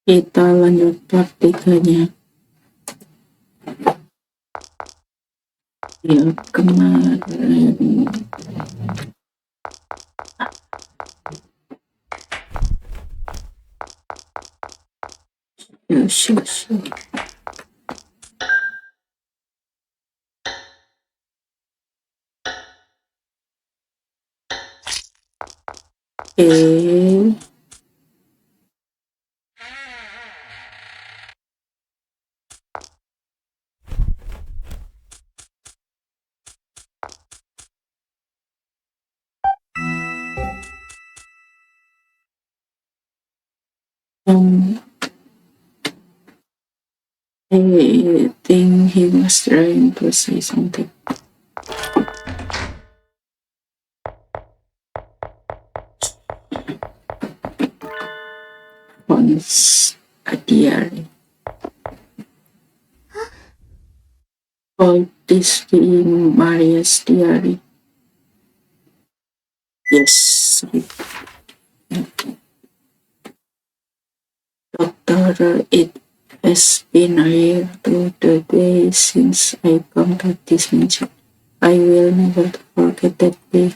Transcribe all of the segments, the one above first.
Kita lanjut part 3-nya. Ya, kemarin. Sure. Okay. I think he was trying to say something. Once a diary. All this being Maria's diary. Yes. Doctor, it has been a year to the day since I conquered this magic. I will never forget that day.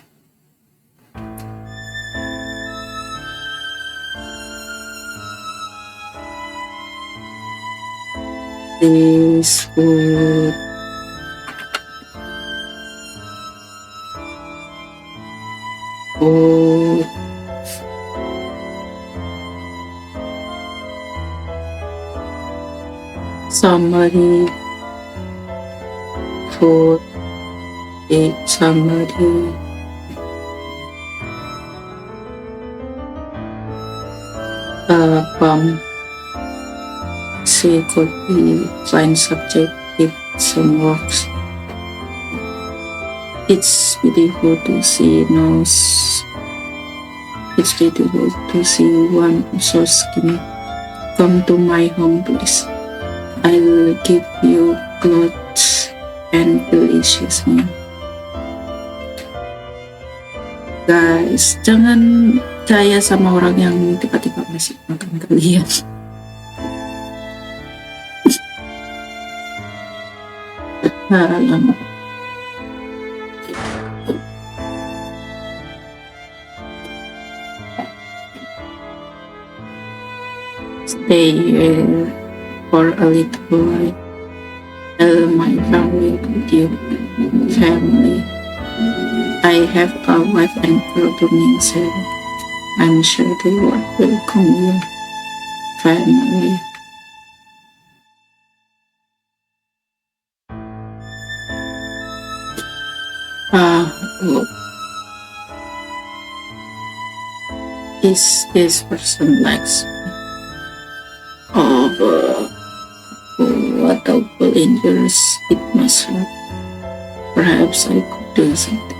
This would somebody put it, somebody she could be fine subject with some works. It's beautiful to see it's beautiful to see one so skinny. Come to my home, please. I'll give you clothes and delicious meal. Guys, jangan percaya sama orang yang tiba-tiba ngasih makan kalian. Stay here for a little while. Tell my family with you, family. I have a wife and girl son. I'm sure they will welcome you, family. This person likes me. What awful injuries it must hurt. Perhaps I could do something.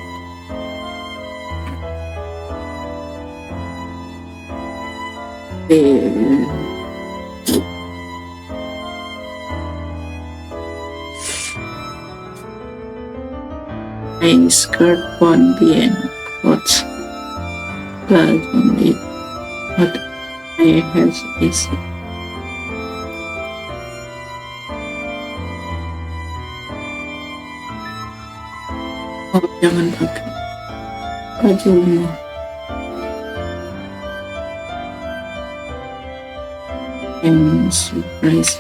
My skirt won't be enough clothes, but only what I have is jangan pakai bajumu. I'm surprised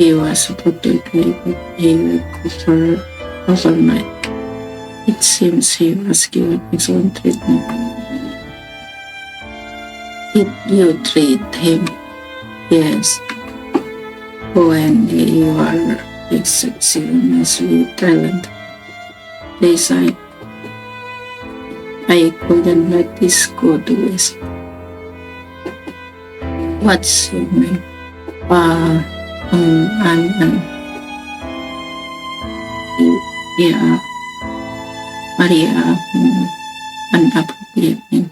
he was about to die, but he recovered overnight. It seems he was given excellent treatment. Did you treat him? Yes. When you are exceptionally talented, they said, I couldn't let this go to waste. What's your name? Yeah, Maria, an appropriate name.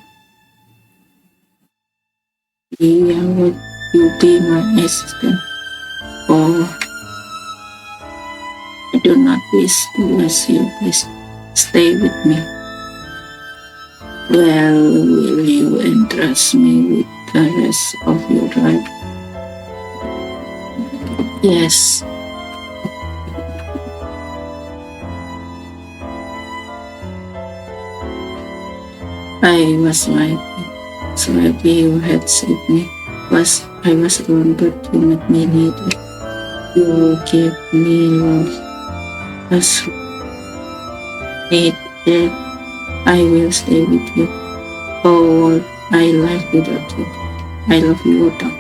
Yeah, would you be my assistant? Or I do not wish to lose you, please stay with me. Well, will you entrust me with the rest of your life? Yes, I was like, so happy you had saved me. I was alone, but you made me need it. You gave me love. As need it, I will stay with you. Oh, I live without you. I love you, doctor.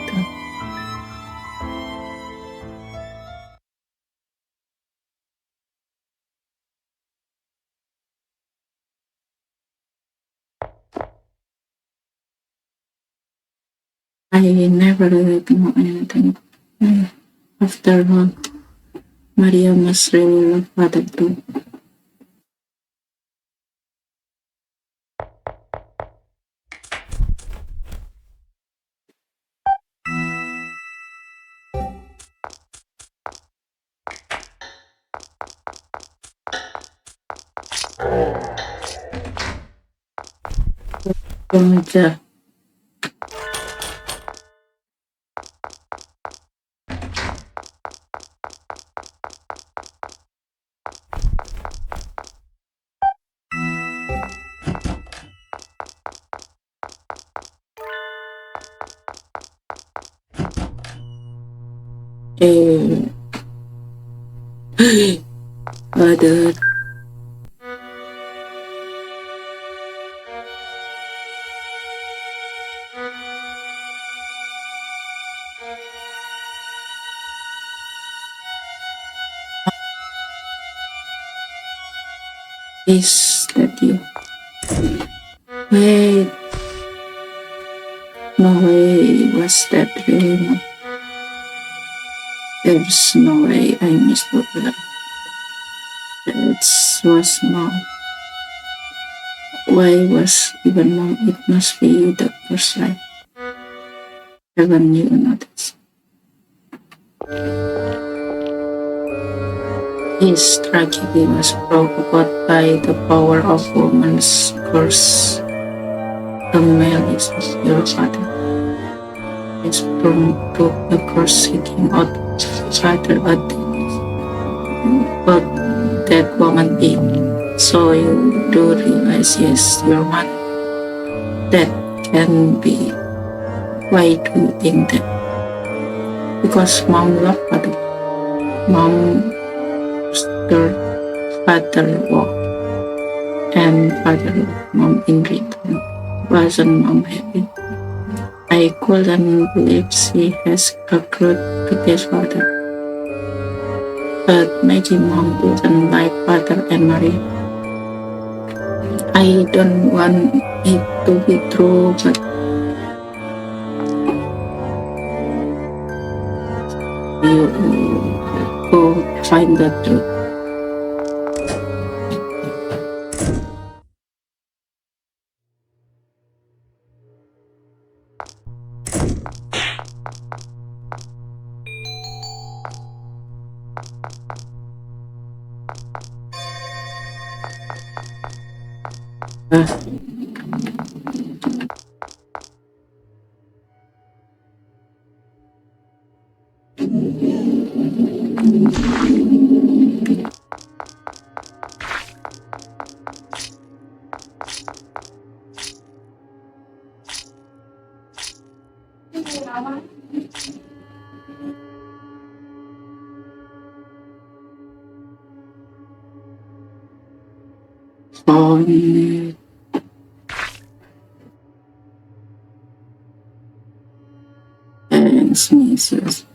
I never really know anything. After all, Maria must really love father too. Pembaca. Eh, father is that you. Wait, no way, was that really not? There's no way I missed the blood. That was mom. Why was even mom? It must be you, the first right. Haven't you noticed? His tragedy was provoked by the power of woman's curse. The male is your father. His broom took the curse seeking out father but that woman did. So you do realize, yes, your mother. That can be. Why do you think that? Because mom loved father. Mom stirred father walk and father loved mom in return. Wasn't mom happy? I couldn't believe she has agreed to his father. But maybe mom didn't like father and Maria. I don't want it to be true, but you go find the truth. Phone and sneezes.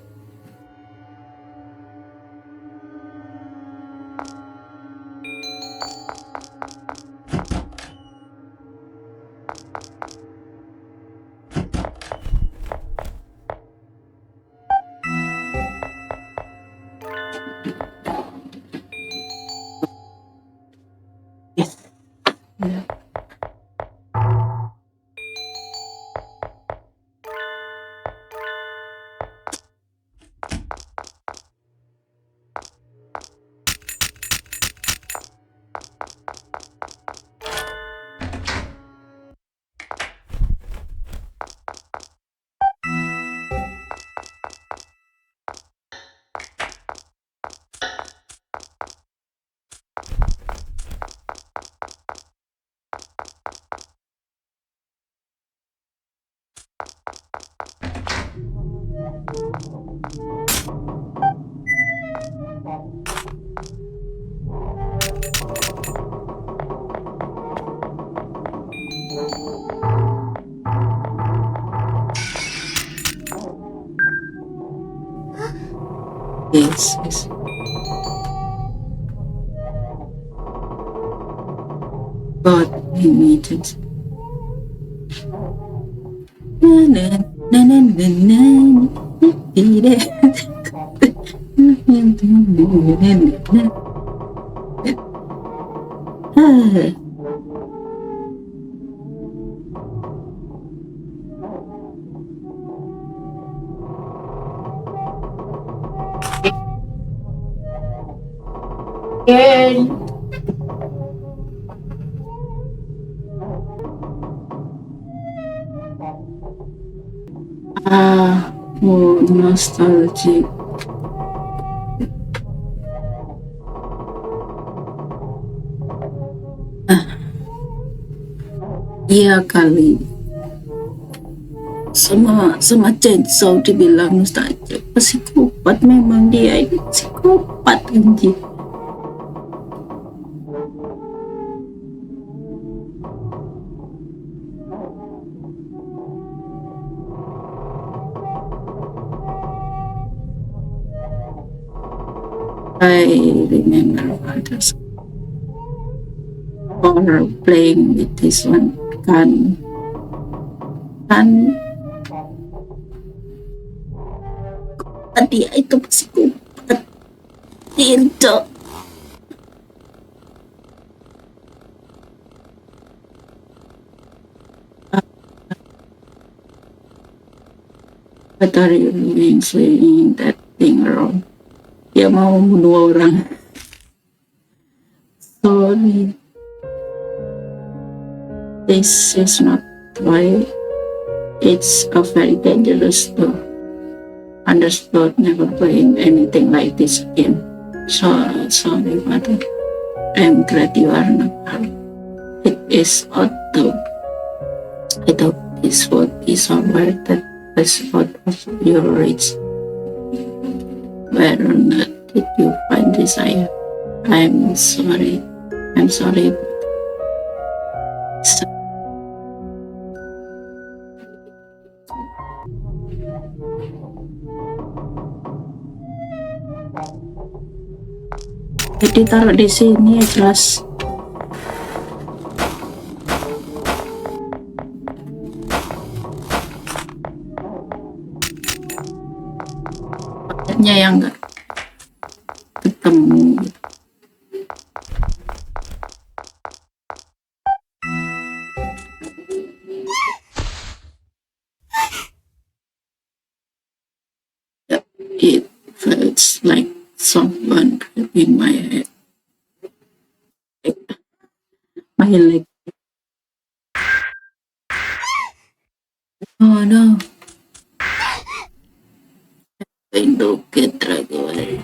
Yes. Yeah. Yes, yes. God immediate. Na na na na na na. Okay. More nostalgic. Iya kali. Sama Chainsaw dibilang nostalgic. Psikopat memang dia ini psikopat anjir. I remember others or playing with this one kan dia itu psikopat itu. What are you doing saying that thing wrong? Dia mau membunuh orang. Sorry. This is not right. It's a very dangerous door. Understood, never playing anything like this again. Sorry, mother. I'm glad you are not hurt. It is odd though. I thought this would be somewhere that was out of your reach. Where on earth did you find this ayah? I'm sorry. Jadi taruh di sini ya jelas. Paketnya yang enggak ketemu. It felt like someone grabbing my head. My leg. Oh no. I'm going to get dragged away.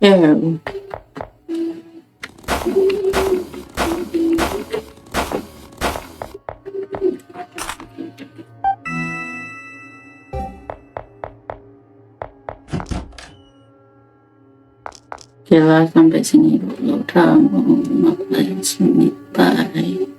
Yeah. Oke lah, sampai sini dulu. Udah mau 15 menit. Bye.